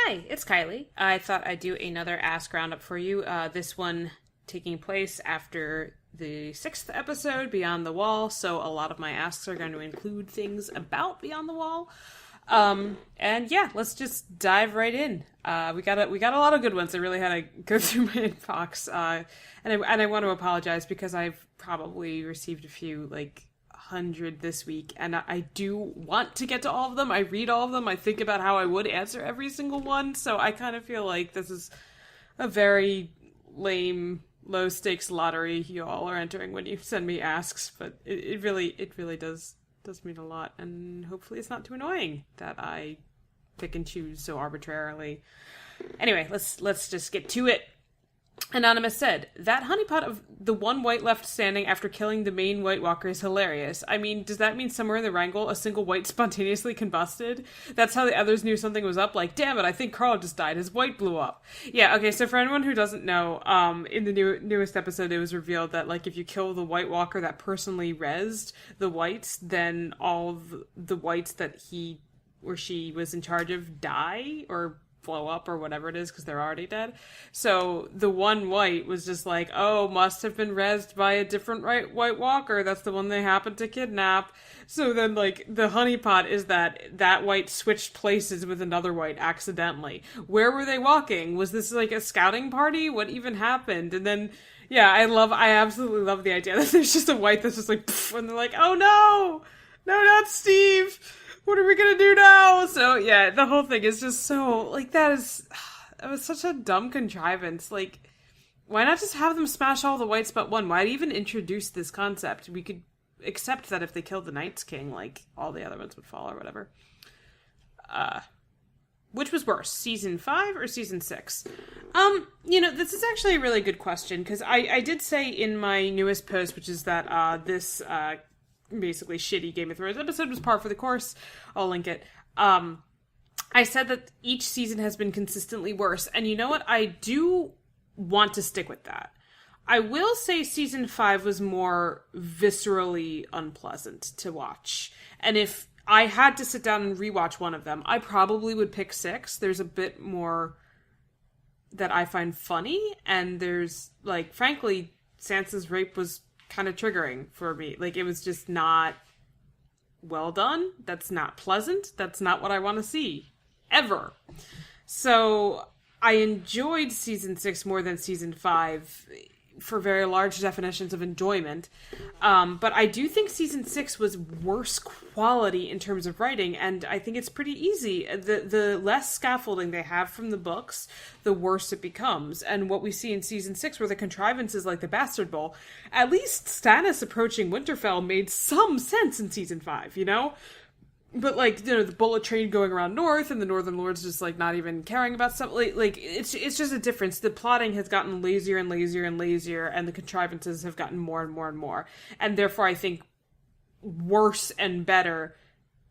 Hi, it's Kylie. I thought I'd do another Ask Roundup for you. This one taking place after the 6th episode, Beyond the Wall, so a lot of my asks are going to include things about Beyond the Wall. And yeah, let's just dive right in. We got a lot of good ones. I really had to go through my inbox, and I want to apologize because I've probably received a few, 100 this week, and I do want to get to all of them. I read all of them. I think about how I would answer every single one, so I kind of feel like this is a very lame, low-stakes lottery you all are entering when you send me asks, but it really does mean a lot, and hopefully it's not too annoying that I pick and choose so arbitrarily. Anyway, let's just get to it. Anonymous said, that honeypot of the one white left standing after killing the main White Walker is hilarious. I mean, does that mean somewhere in the wrangle a single white spontaneously combusted? That's how the others knew something was up? Like, damn it, I think Carl just died. His white blew up. Yeah, okay, so for anyone who doesn't know, in the newest episode it was revealed that, if you kill the White Walker that personally rezzed the whites, then all the whites that he or she was in charge of die, or blow up or whatever it is because they're already dead. So the one white was just like, oh, must have been rezzed by a different White Walker. That's the one they happened to kidnap. So then the honeypot is that white switched places with another white accidentally. Where were they walking? Was this a scouting party? What even happened? And then yeah, I absolutely love the idea that there's just a white that's just pfft, and they're like, oh no, not Steve. What are we gonna do now? So yeah, the whole thing is just so that was such a dumb contrivance. Why not just have them smash all the whites but one? Why even introduce this concept? We could accept that if they killed the Night's King, all the other ones would fall or whatever. Which was worse, season 5 or season 6? This is actually a really good question, because I did say in my newest post, which is that this basically shitty Game of Thrones episode was par for the course. I'll link it. I said that each season has been consistently worse, and you know what? I do want to stick with that. I will say season 5 was more viscerally unpleasant to watch, and if I had to sit down and rewatch one of them, I probably would pick 6. There's a bit more that I find funny, and there's, frankly, Sansa's rape was kind of triggering for me. It was just not well done. That's not pleasant. That's not what I want to see. Ever. So, I enjoyed season 6 more than season 5 for very large definitions of enjoyment. But I do think season 6 was worse quality in terms of writing, and I think it's pretty easy. The less scaffolding they have from the books, the worse it becomes. And what we see in season 6, where the contrivances like the Bastard Bowl, at least Stannis approaching Winterfell made some sense in season 5, But, the bullet train going around north, and the Northern Lords just, not even caring about stuff. It's just a difference. The plotting has gotten lazier and lazier and lazier, and the contrivances have gotten more and more and more. And therefore, I think, worse and better,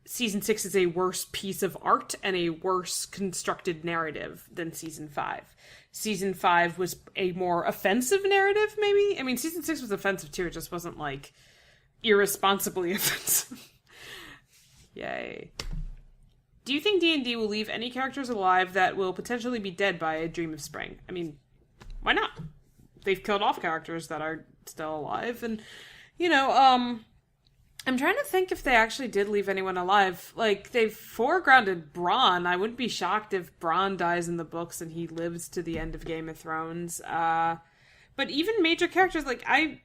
Season 6 is a worse piece of art and a worse constructed narrative than Season 5. Season 5 was a more offensive narrative, maybe? I mean, Season 6 was offensive, too. It just wasn't, irresponsibly offensive. Yay. Do you think D&D will leave any characters alive that will potentially be dead by a Dream of Spring? I mean, why not? They've killed off characters that are still alive, and, I'm trying to think if they actually did leave anyone alive. They've foregrounded Bronn. I wouldn't be shocked if Bronn dies in the books and he lives to the end of Game of Thrones. But even major characters, I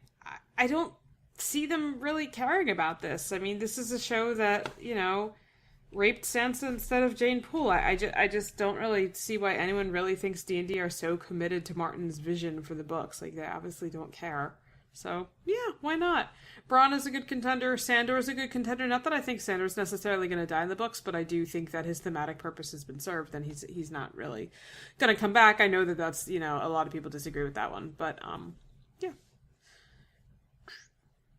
don't see them really caring about this. I mean, this is a show that, raped Sansa instead of Jane Poole. I just don't really see why anyone really thinks D&D are so committed to Martin's vision for the books. They obviously don't care. So, yeah, why not? Bronn is a good contender. Sandor is a good contender. Not that I think Sandor's necessarily going to die in the books, but I do think that his thematic purpose has been served, and he's not really going to come back. I know that that's, a lot of people disagree with that one, but, yeah.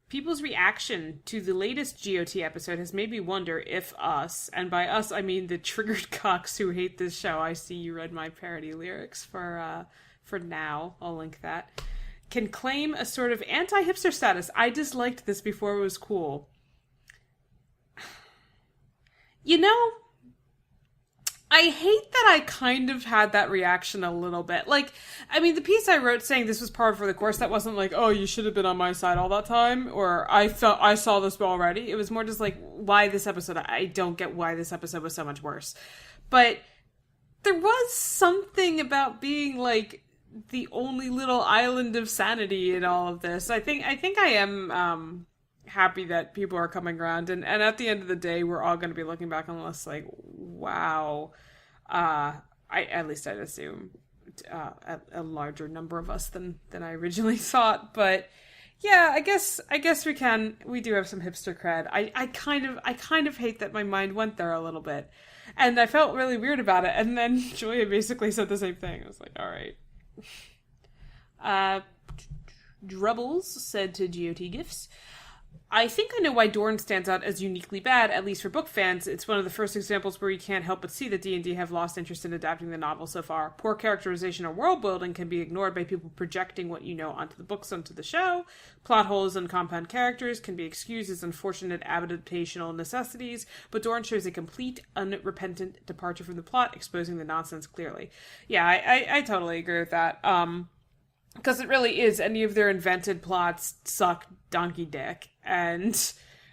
People's reaction to the latest GoT episode has made me wonder if us, and by us I mean the triggered cocks who hate this show, I see you read my parody lyrics for now, I'll link that, can claim a sort of anti-hipster status. I disliked this before it was cool. I hate that I kind of had that reaction a little bit. Like, I mean, the piece I wrote saying this was par for the course, that wasn't like, oh, you should have been on my side all that time, or I felt I saw this already. It was more just like, why this episode? I don't get why this episode was so much worse. But there was something about being like the only little island of sanity in all of this. I think I am happy that people are coming around, and at the end of the day, we're all going to be looking back on this like, wow. At least I'd assume a larger number of us than I originally thought. But yeah, I guess we do have some hipster cred. I kind of hate that my mind went there a little bit, and I felt really weird about it. And then Julia basically said the same thing. I was like, all right. Drubbles said to GOT Gifts, I think I know why Doryn stands out as uniquely bad, at least for book fans. It's one of the first examples where you can't help but see that D&D have lost interest in adapting the novel so far. Poor characterization or world building can be ignored by people projecting what you know onto the books onto the show. Plot holes and compound characters can be excused as unfortunate adaptational necessities, but Doryn shows a complete, unrepentant departure from the plot, exposing the nonsense clearly. Yeah, I totally agree with that. Because it really is, any of their invented plots suck donkey dick. And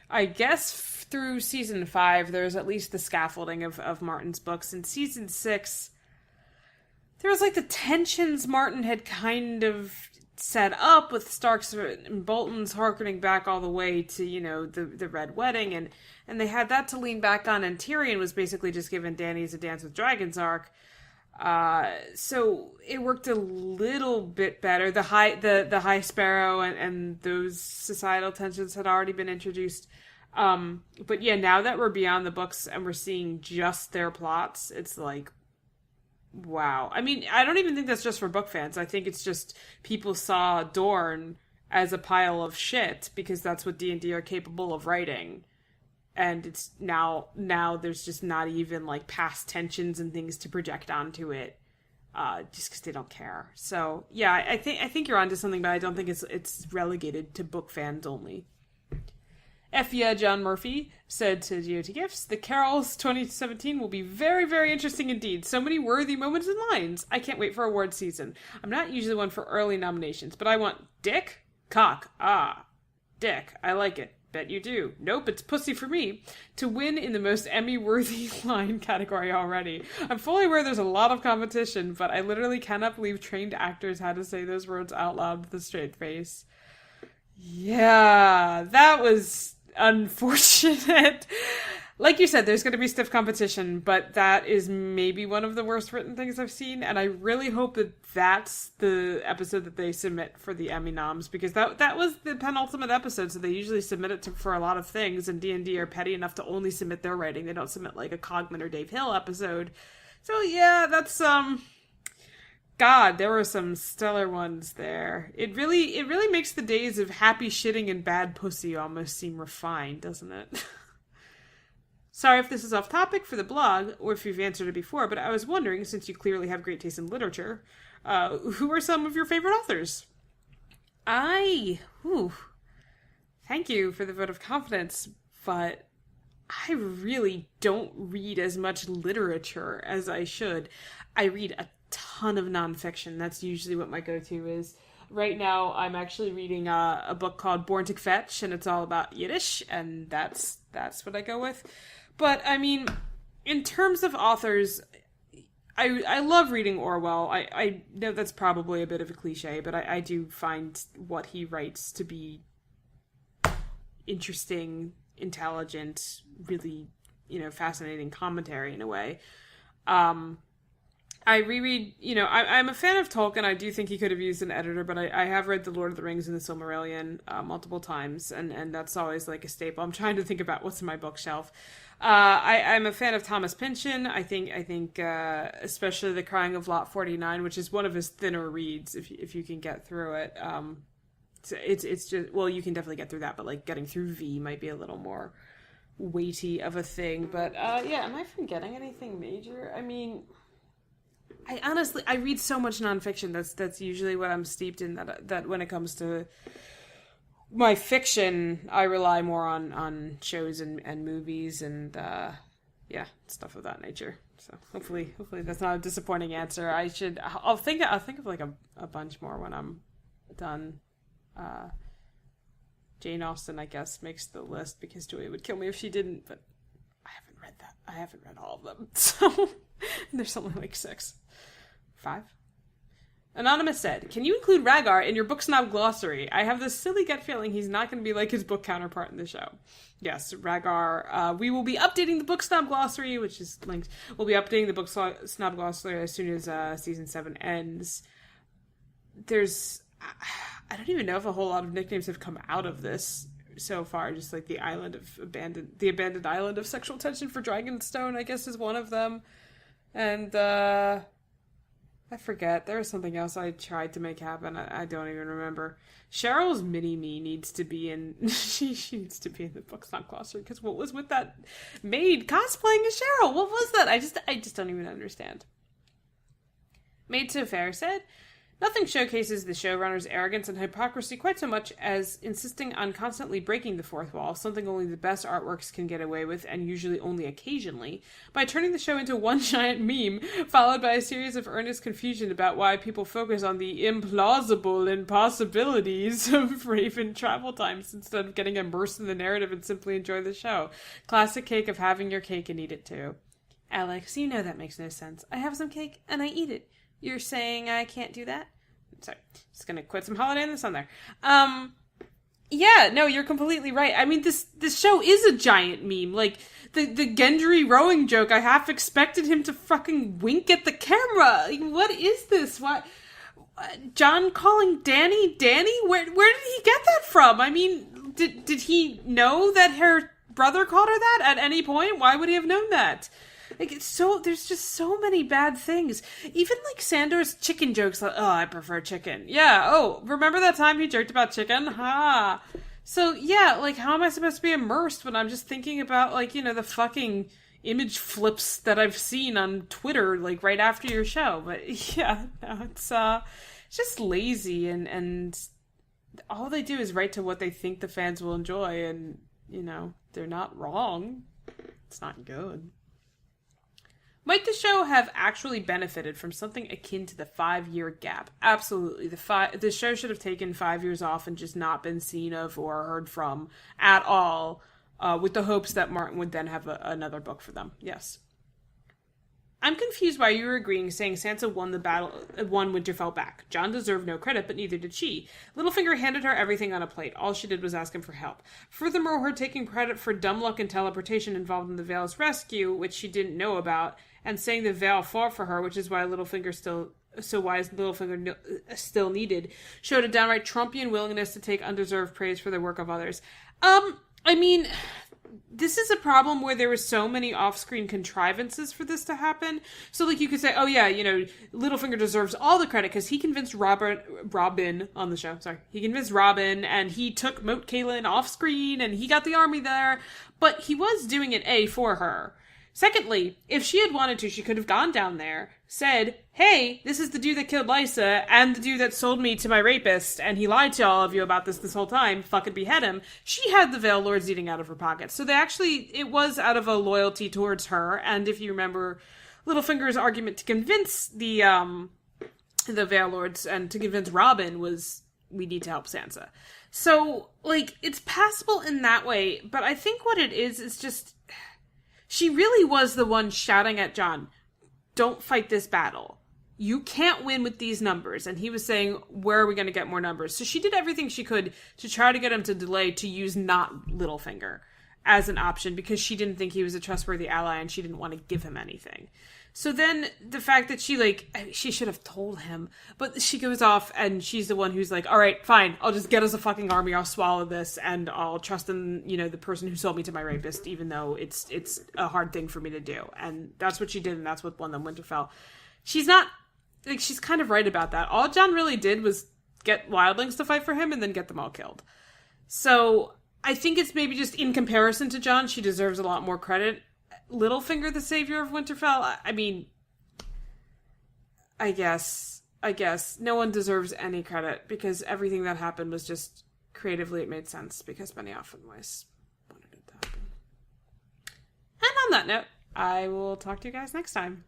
I guess through season 5, there's at least the scaffolding of Martin's books. In season 6, there was like the tensions Martin had kind of set up with Starks and Bolton's harkening back all the way to, you know, the Red Wedding. And they had that to lean back on, and Tyrion was basically just given Dany's A Dance with Dragons arc. So it worked a little bit better. The High Sparrow and those societal tensions had already been introduced. But yeah, now that we're beyond the books and we're seeing just their plots, it's like, wow. I mean, I don't even think that's just for book fans. I think it's just people saw Dorn as a pile of shit because that's what D&D are capable of writing. And it's now there's just not even like past tensions and things to project onto it, just because they don't care. So yeah, I think you're onto something, but I don't think it's relegated to book fans only. Effia John Murphy said to GOT Gifts, the Carols 2017 will be very, very interesting indeed. So many worthy moments and lines. I can't wait for award season. I'm not usually one for early nominations, but I want dick, cock, dick. I like it. Bet you do. Nope, it's pussy for me. To win in the most Emmy-worthy line category already. I'm fully aware there's a lot of competition, but I literally cannot believe trained actors had to say those words out loud with a straight face. Yeah, that was unfortunate. Like you said, there's going to be stiff competition, but that is maybe one of the worst written things I've seen, and I really hope that that's the episode that they submit for the Emmy noms, because that was the penultimate episode, so they usually submit it for a lot of things, and D&D are petty enough to only submit their writing. They don't submit, like, a Cogman or Dave Hill episode. So, yeah, that's, God, there were some stellar ones there. It really makes the days of happy shitting and bad pussy almost seem refined, doesn't it? Sorry if this is off topic for the blog, or if you've answered it before, but I was wondering, since you clearly have great taste in literature, who are some of your favorite authors? Thank you for the vote of confidence, but I really don't read as much literature as I should. I read a ton of nonfiction. That's usually what my go-to is. Right now, I'm actually reading a book called Born to Fetch, and it's all about Yiddish, and that's what I go with. But, I mean, in terms of authors, I love reading Orwell. I know that's probably a bit of a cliche, but I do find what he writes to be interesting, intelligent, really, fascinating commentary in a way. I reread, I'm a fan of Tolkien. I do think he could have used an editor, but I have read The Lord of the Rings and The Silmarillion multiple times, and that's always like a staple. I'm trying to think about what's in my bookshelf. I'm a fan of Thomas Pynchon. I think especially The Crying of Lot 49, which is one of his thinner reads, if you can get through it. It's just, well, you can definitely get through that, but like getting through V might be a little more weighty of a thing. But yeah, am I forgetting anything major? I mean, I read so much nonfiction. That's usually what I'm steeped in. That when it comes to my fiction, I rely more on shows and movies and stuff of that nature. So hopefully that's not a disappointing answer. I'll think of like a bunch more when I'm done. Jane Austen, I guess, makes the list because Joey would kill me if she didn't, but I haven't read that. I haven't read all of them. So there's only like 6. 5? Anonymous said, can you include Rhaegar in your book snob glossary? I have this silly gut feeling he's not going to be like his book counterpart in the show. Yes, Rhaegar. We will be updating the book snob glossary, which is linked. We'll be updating the book snob glossary as soon as season 7 ends. I don't even know if a whole lot of nicknames have come out of this so far. Just like the abandoned island of sexual tension for Dragonstone, I guess, is one of them. And I forget. There was something else I tried to make happen. I don't even remember. Cheryl's mini-me needs to be in... she needs to be in the book snob glossary, because what was with that maid cosplaying as Cheryl? What was that? I just don't even understand. Maid So Fair said, nothing showcases the showrunner's arrogance and hypocrisy quite so much as insisting on constantly breaking the fourth wall, something only the best artworks can get away with, and usually only occasionally, by turning the show into one giant meme, followed by a series of earnest confusion about why people focus on the implausible impossibilities of Raven travel times instead of getting immersed in the narrative and simply enjoy the show. Classic cake of having your cake and eat it too. Alex, you know that makes no sense. I have some cake and I eat it. You're saying I can't do that? Sorry. Just gonna quit some holiday in this on there. Yeah, no, you're completely right. I mean, this show is a giant meme. Like, the Gendry rowing joke, I half expected him to fucking wink at the camera. Like, what is this? What? John calling Dany Danny? Where did he get that from? I mean, did he know that her brother called her that at any point? Why would he have known that? Like, there's just so many bad things. Even, like, Sandor's chicken jokes, like, oh, I prefer chicken. Yeah, oh, remember that time he joked about chicken? Ha! So, yeah, like, how am I supposed to be immersed when I'm just thinking about, like, you know, the fucking image flips that I've seen on Twitter, like, right after your show? But, yeah, no, it's just lazy, and all they do is write to what they think the fans will enjoy, and, you know, they're not wrong. It's not good. Might the show have actually benefited from something akin to the 5-year gap? Absolutely. The show should have taken 5 years off and just not been seen of or heard from at all, with the hopes that Martin would then have another book for them. Yes. I'm confused why you were agreeing, saying Sansa won Winterfell back. Jon deserved no credit, but neither did she. Littlefinger handed her everything on a plate. All she did was ask him for help. Furthermore, her taking credit for dumb luck and teleportation involved in the Vale's rescue, which she didn't know about, and saying the Vale fought for her, which is why Littlefinger still needed, showed a downright Trumpian willingness to take undeserved praise for the work of others. I mean, this is a problem where there were so many off-screen contrivances for this to happen. So, like, you could say, oh yeah, you know, Littlefinger deserves all the credit because he convinced Robin on the show. Sorry. He convinced Robin, and he took Moat Cailin off-screen, and he got the army there. But he was doing it, for her. Secondly, if she had wanted to, she could have gone down there, said, hey, this is the dude that killed Lysa, and the dude that sold me to my rapist, and he lied to all of you about this whole time, fucking behead him. She had the Vale Lords eating out of her pocket. So it was out of a loyalty towards her, and if you remember, Littlefinger's argument to convince the Vale Lords and to convince Robin was, we need to help Sansa. So, like, it's passable in that way, but I think what it is just... She really was the one shouting at Jon, don't fight this battle. You can't win with these numbers. And he was saying, where are we going to get more numbers? So she did everything she could to try to get him to delay, to use not Littlefinger as an option, because she didn't think he was a trustworthy ally and she didn't want to give him anything. So then the fact that she should have told him, but she goes off and she's the one who's like, all right, fine, I'll just get us a fucking army, I'll swallow this, and I'll trust in, you know, the person who sold me to my rapist, even though it's a hard thing for me to do. And that's what she did, and that's what won them Winterfell. She's not, like, she's kind of right about that. All Jon really did was get wildlings to fight for him and then get them all killed. So I think it's maybe just in comparison to Jon, she deserves a lot more credit. Littlefinger, the savior of Winterfell, I mean, I guess no one deserves any credit because everything that happened was just creatively, it made sense because Benioff and Weiss wanted it to happen. And on that note, I will talk to you guys next time.